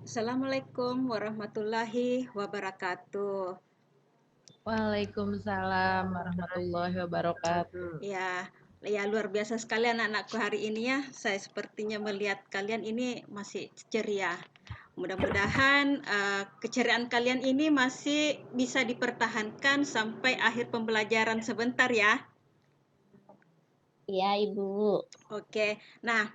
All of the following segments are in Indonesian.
Assalamualaikum warahmatullahi wabarakatuh. Waalaikumsalam warahmatullahi wabarakatuh. Ya, ya luar biasa sekali anak-anakku hari ini ya. Saya sepertinya melihat kalian ini masih ceria. Mudah-mudahan keceriaan kalian ini masih bisa dipertahankan sampai akhir pembelajaran sebentar ya. Iya, Ibu. Oke, nah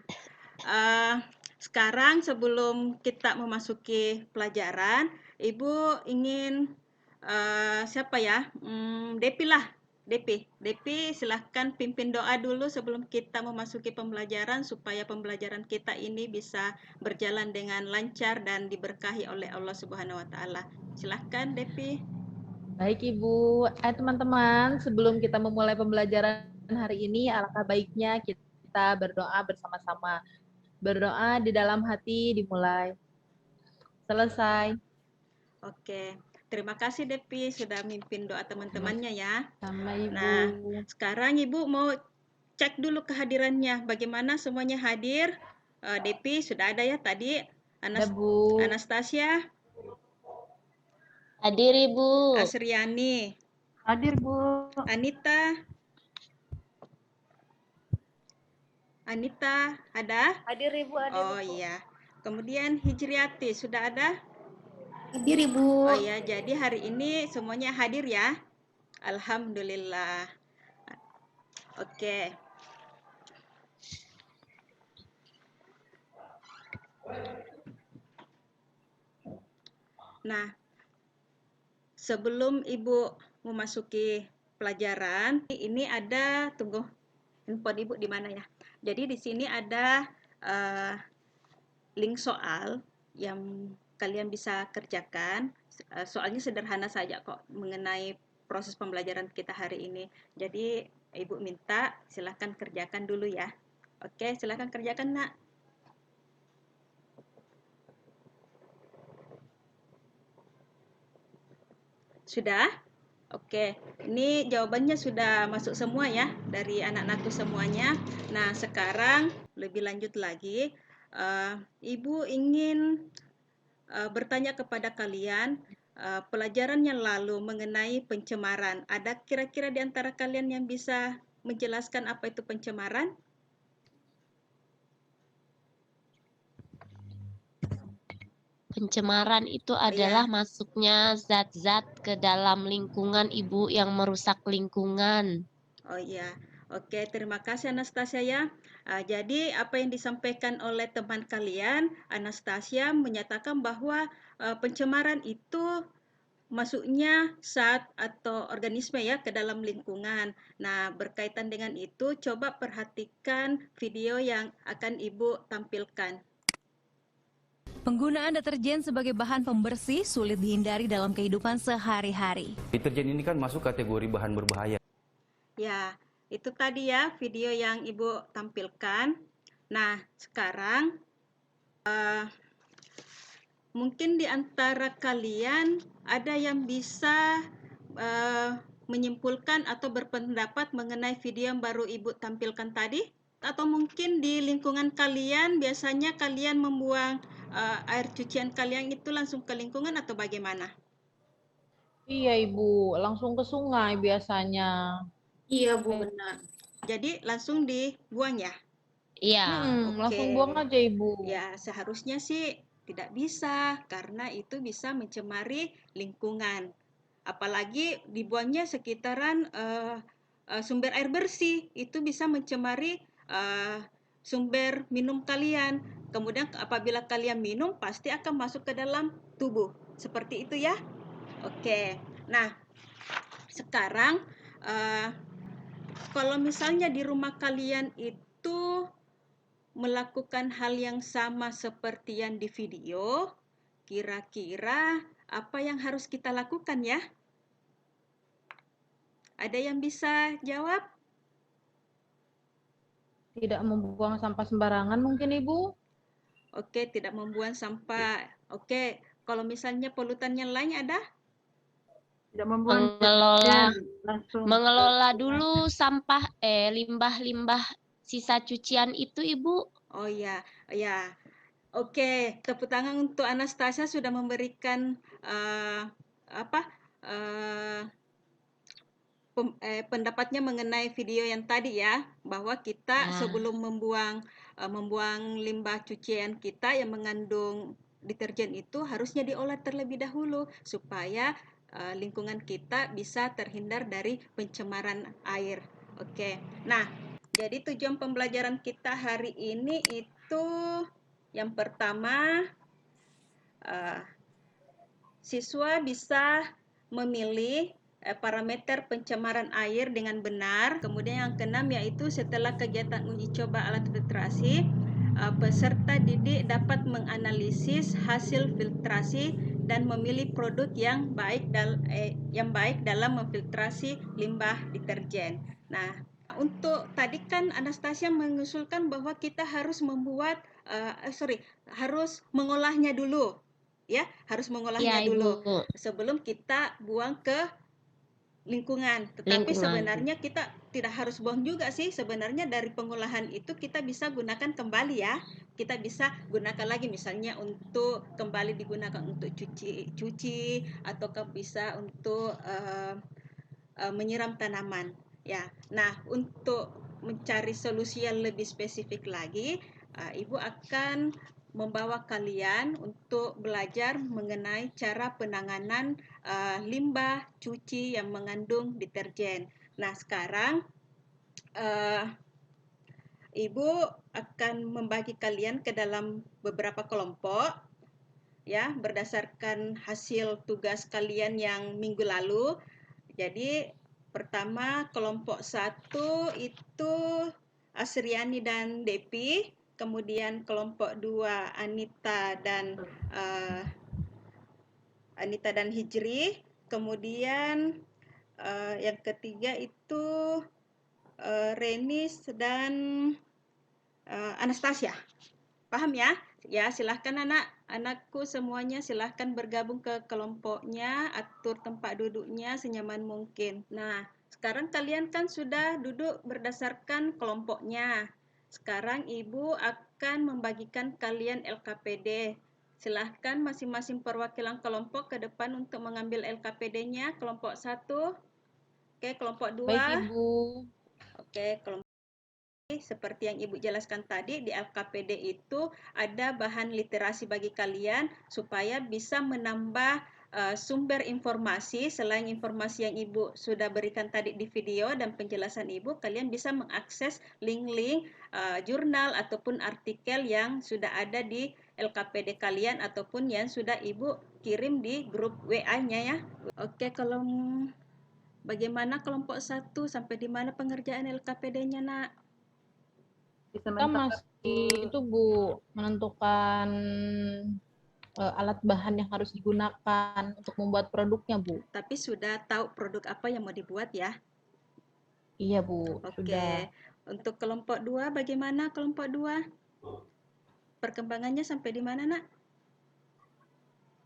eh, sekarang sebelum kita memasuki pelajaran, Ibu ingin siapa ya? Depi lah, Depi silahkan pimpin doa dulu sebelum kita memasuki pembelajaran supaya pembelajaran kita ini bisa berjalan dengan lancar dan diberkahi oleh Allah Subhanahu wa taala. Silahkan Depi. Baik Ibu, teman-teman, sebelum kita memulai pembelajaran hari ini, alangkah baiknya kita berdoa bersama-sama. Berdoa di dalam hati dimulai. Selesai. Oke. Terima kasih Depi sudah mimpin doa teman-temannya ya. Sama Ibu. Nah, sekarang Ibu mau cek dulu kehadirannya. Bagaimana semuanya hadir? Depi sudah ada ya tadi. Ada Bu. Anastasia, Hadir, Ibu. Asriani, Hadir, Bu. Anita. Anita ada? Hadir, Ibu. Oh iya. Kemudian Hijriati sudah ada? Hadir, Ibu. Oh iya, jadi hari ini semuanya hadir ya. Alhamdulillah. Oke. Nah, sebelum Ibu memasuki pelajaran, ini ada tunggu handphone Ibu di mana ya? Jadi di sini ada link soal yang kalian bisa kerjakan. Soalnya sederhana saja kok mengenai proses pembelajaran kita hari ini. Jadi Ibu minta silahkan kerjakan dulu ya. Oke, silahkan kerjakan Nak. Sudah? Oke, ini jawabannya sudah masuk semua ya dari anak-anakku semuanya. Nah, sekarang lebih lanjut lagi, Ibu ingin bertanya kepada kalian pelajaran yang lalu mengenai pencemaran. Ada kira-kira di antara kalian yang bisa menjelaskan apa itu pencemaran? Pencemaran itu adalah masuknya zat-zat ke dalam lingkungan, Ibu, yang merusak lingkungan. Oh iya, oke, terima kasih Anastasia ya. Jadi apa yang disampaikan oleh teman kalian, Anastasia menyatakan bahwa pencemaran itu masuknya zat atau organisme ya ke dalam lingkungan. Nah, berkaitan dengan itu, coba perhatikan video yang akan Ibu tampilkan. Penggunaan deterjen sebagai bahan pembersih sulit dihindari dalam kehidupan sehari-hari. Deterjen ini kan masuk kategori bahan berbahaya. Ya, itu tadi ya video yang Ibu tampilkan. Nah, sekarang mungkin di antara kalian ada yang bisa menyimpulkan atau berpendapat mengenai video yang baru Ibu tampilkan tadi? Atau mungkin di lingkungan kalian biasanya kalian membuang air cucian kalian itu langsung ke lingkungan atau bagaimana? Iya Ibu, langsung ke sungai biasanya. Iya, Bu, benar. Jadi langsung dibuang ya? Iya. Langsung buang aja Ibu. Ya, seharusnya sih tidak bisa karena itu bisa mencemari lingkungan. Apalagi dibuangnya sekitaran sumber air bersih, itu bisa mencemari sumber minum kalian. Kemudian apabila kalian minum pasti akan masuk ke dalam tubuh. Seperti itu ya. Oke. Nah, sekarang kalau misalnya di rumah kalian itu melakukan hal yang sama seperti yang di video, kira-kira apa yang harus kita lakukan ya? Ada yang bisa jawab? Tidak membuang sampah sembarangan mungkin Ibu? Oke, tidak membuang sampah. Oke, kalau misalnya polutan yang lain ada? Tidak membuang Mengelola dulu sampah limbah-limbah sisa cucian itu, Ibu. Oh ya, ya. Oke, tepuk tangan untuk Anastasia sudah memberikan apa pendapatnya mengenai video yang tadi ya, bahwa kita Ya, sebelum membuang limbah cucian kita yang mengandung deterjen itu harusnya diolah terlebih dahulu supaya lingkungan kita bisa terhindar dari pencemaran air. Oke. Nah, jadi tujuan pembelajaran kita hari ini itu yang pertama, siswa bisa memilih parameter pencemaran air dengan benar. Kemudian yang keenam yaitu setelah kegiatan uji coba alat filtrasi, peserta didik dapat menganalisis hasil filtrasi dan memilih produk yang baik dalam memfiltrasi limbah deterjen. Nah, untuk tadi kan Anastasia mengusulkan bahwa kita harus harus mengolahnya dulu. Ya, harus ya mengolahnya Ibu. dulu sebelum kita buang ke lingkungan. Tetapi Lingkungan. sebenarnya kita tidak harus buang juga sih. Sebenarnya dari pengolahan itu kita bisa gunakan kembali ya. Kita bisa gunakan lagi misalnya untuk kembali digunakan untuk cuci ataukah bisa untuk menyiram tanaman. Ya. Nah, untuk mencari solusi yang lebih spesifik lagi, Ibu akan membawa kalian untuk belajar mengenai cara penanganan limbah cuci yang mengandung deterjen. Nah, sekarang Ibu akan membagi kalian ke dalam beberapa kelompok ya, berdasarkan hasil tugas kalian yang minggu lalu. Jadi pertama kelompok 1 itu Asriani dan Depi, kemudian kelompok 2 Anita dan Hijri, kemudian yang ketiga itu Renis dan Anastasia. Paham ya? Ya, silahkan anak-anakku semuanya silahkan bergabung ke kelompoknya, atur tempat duduknya senyaman mungkin. Nah, sekarang kalian kan sudah duduk berdasarkan kelompoknya. Sekarang Ibu akan membagikan kalian LKPD. Silahkan masing-masing perwakilan kelompok ke depan untuk mengambil LKPD-nya. Kelompok 1, oke, kelompok 2, Baik, Ibu. oke, kelompok seperti yang Ibu jelaskan tadi, di LKPD itu ada bahan literasi bagi kalian supaya bisa menambah sumber informasi. Selain informasi yang Ibu sudah berikan tadi di video dan penjelasan Ibu, kalian bisa mengakses link-link jurnal ataupun artikel yang sudah ada di LKPD kalian ataupun yang sudah Ibu kirim di grup WA-nya ya. Oke, kalau bagaimana kelompok 1 sampai di mana pengerjaan LKPD-nya, Nak? Kita masih itu Bu, menentukan alat bahan yang harus digunakan untuk membuat produknya Bu. Tapi sudah tahu produk apa yang mau dibuat ya? Iya Bu, Oke. sudah. Untuk kelompok 2 bagaimana kelompok 2? Perkembangannya sampai di mana, Nak?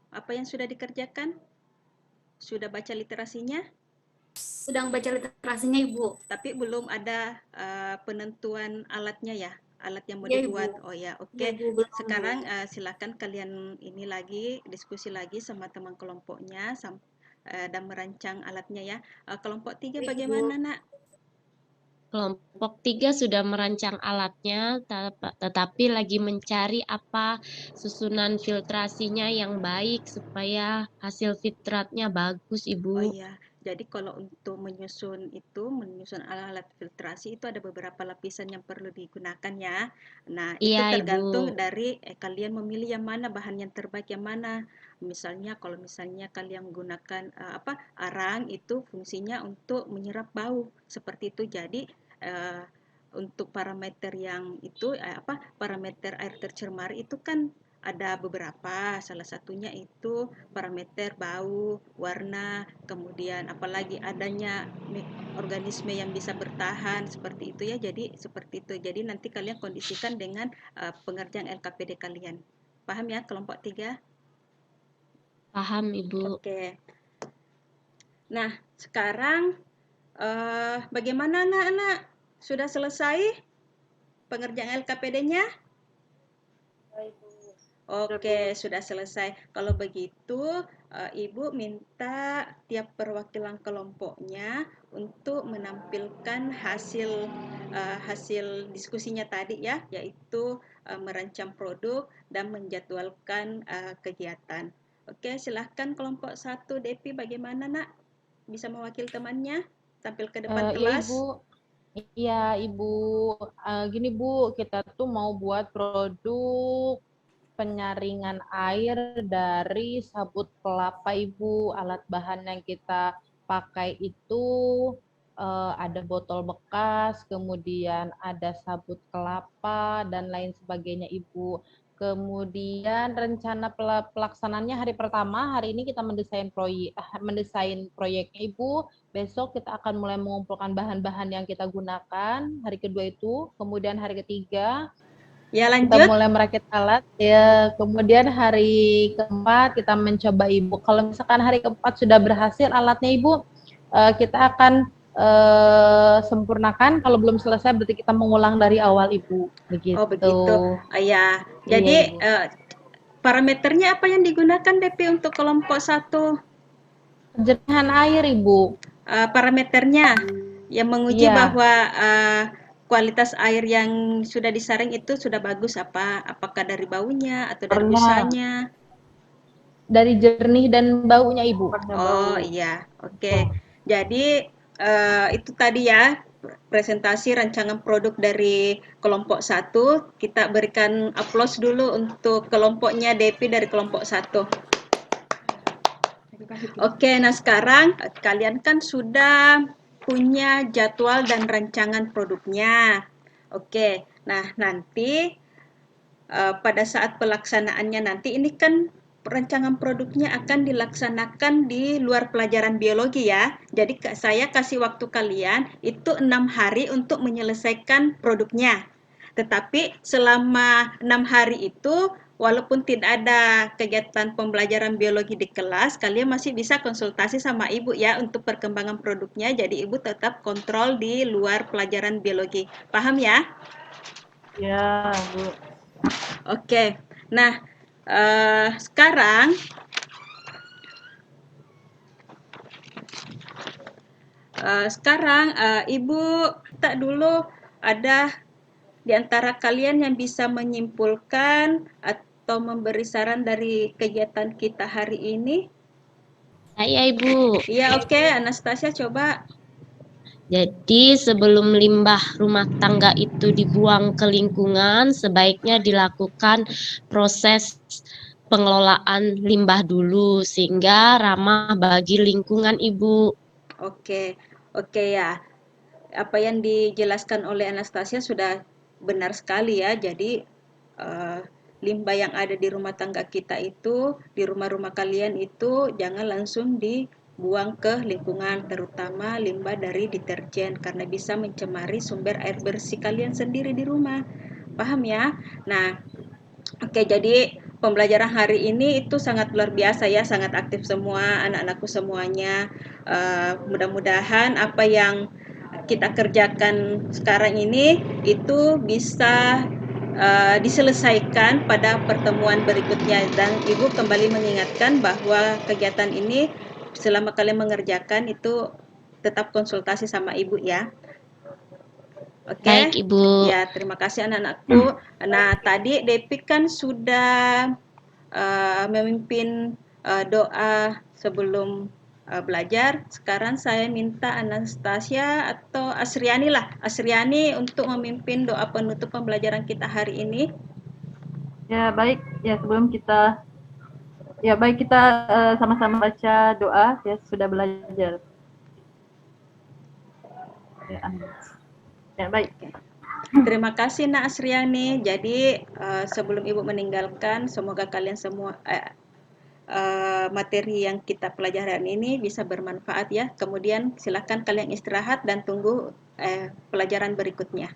Apa yang sudah dikerjakan? Sudah baca literasinya? Sedang baca literasinya, Ibu. Tapi belum ada penentuan alatnya ya? Alat yang mau Iya, dibuat. Ibu. Oh ya, oke. Iya, Ibu, belum, Bu. Sekarang silakan kalian ini lagi diskusi lagi sama teman kelompoknya dan merancang alatnya ya. Kelompok 3 Baik, bagaimana, Ibu. Nak? Kelompok 3 sudah merancang alatnya, tetapi lagi mencari apa susunan filtrasinya yang baik supaya hasil filtratnya bagus, Oh Ibu. iya, jadi kalau untuk menyusun alat filtrasi itu ada beberapa lapisan yang perlu digunakan ya. Nah, itu Iya, tergantung Ibu. dari kalian memilih yang mana, bahan yang terbaik yang mana. Misalnya kalau misalnya kalian menggunakan arang itu fungsinya untuk menyerap bau seperti itu. Jadi untuk parameter yang itu parameter air tercemar itu kan ada beberapa, salah satunya itu parameter bau, warna, kemudian apalagi adanya organisme yang bisa bertahan seperti itu ya. Jadi seperti itu. Jadi nanti kalian kondisikan dengan pengerjaan LKPD kalian. Paham ya kelompok 3? Paham, Ibu. Oke. Nah, sekarang bagaimana anak-anak? Sudah selesai pengerjaan LKPD-nya? Oke, sudah selesai. Kalau begitu, Ibu minta tiap perwakilan kelompoknya untuk menampilkan hasil diskusinya tadi ya, yaitu merancang produk dan menjadwalkan kegiatan. Oke, silahkan kelompok 1, Depi, bagaimana nak? Bisa mewakili temannya tampil ke depan Iya kelas? Ibu, iya Ibu. Gini Bu, kita tuh mau buat produk penyaringan air dari sabut kelapa Ibu. Alat bahan yang kita pakai itu ada botol bekas, kemudian ada sabut kelapa dan lain sebagainya Ibu. Kemudian rencana pelaksanaannya hari pertama, hari ini kita mendesain proyeknya Ibu. Besok kita akan mulai mengumpulkan bahan-bahan yang kita gunakan. Hari kedua itu, kemudian hari ketiga Ya, kita lanjut. mulai merakit alat. Ya, kemudian hari keempat kita mencoba Ibu. Kalau misalkan hari keempat sudah berhasil alatnya Ibu, kita akan sempurnakan. Kalau belum selesai berarti kita mengulang dari awal Ibu. Begitu. Oh, begitu. Ya, Iya jadi Ibu. parameternya apa yang digunakan DP untuk kelompok 1? Penjernihan air Ibu. Parameternya yang menguji Iya. bahwa kualitas air yang sudah disaring itu sudah bagus apakah dari baunya atau dari busanya? Dari jernih dan baunya Ibu. Oh iya, oke. Jadi itu tadi ya presentasi rancangan produk dari kelompok 1. Kita berikan aplaus dulu untuk kelompoknya Depi dari kelompok 1. Oke, nah sekarang kalian kan sudah punya jadwal dan rancangan produknya. Oke, nah nanti pada saat pelaksanaannya nanti ini kan rancangan produknya akan dilaksanakan di luar pelajaran biologi ya. Jadi saya kasih waktu kalian itu 6 hari untuk menyelesaikan produknya. Tetapi selama 6 hari itu walaupun tidak ada kegiatan pembelajaran biologi di kelas, kalian masih bisa konsultasi sama ibu ya untuk perkembangan produknya. Jadi ibu tetap kontrol di luar pelajaran biologi. Paham ya? Ya, Bu. Oke. Nah, sekarang Ibu tak dulu ada di antara kalian yang bisa menyimpulkan atau memberi saran dari kegiatan kita hari ini? Saya Ibu. Iya, oke. Anastasia coba. Jadi sebelum limbah rumah tangga itu dibuang ke lingkungan, sebaiknya dilakukan proses pengelolaan limbah dulu sehingga ramah bagi lingkungan Ibu. Oke, oke ya. Apa yang dijelaskan oleh Anastasia sudah benar sekali ya. Jadi limbah yang ada di rumah tangga kita itu, di rumah-rumah kalian itu jangan langsung dibuang ke lingkungan, terutama limbah dari deterjen karena bisa mencemari sumber air bersih kalian sendiri di rumah. Paham ya? Nah, oke, jadi pembelajaran hari ini itu sangat luar biasa ya, sangat aktif semua anak-anakku semuanya. Mudah-mudahan apa yang kita kerjakan sekarang ini itu bisa diselesaikan pada pertemuan berikutnya dan Ibu kembali mengingatkan bahwa kegiatan ini selama kalian mengerjakan itu tetap konsultasi sama Ibu ya. Oke. Baik Ibu. Ya, terima kasih anak-anakku. Nah, tadi Depi kan sudah memimpin doa sebelum belajar. Sekarang saya minta Anastasia atau Asriani lah. Asriani untuk memimpin doa penutup pembelajaran kita hari ini. Ya, baik. Ya, sebelum kita sama-sama baca doa ya sudah belajar. Ya, baik. Terima kasih Nak Asriani. Jadi sebelum Ibu meninggalkan, semoga kalian semua materi yang kita pelajaran ini bisa bermanfaat ya. Kemudian silakan kalian istirahat dan tunggu pelajaran berikutnya.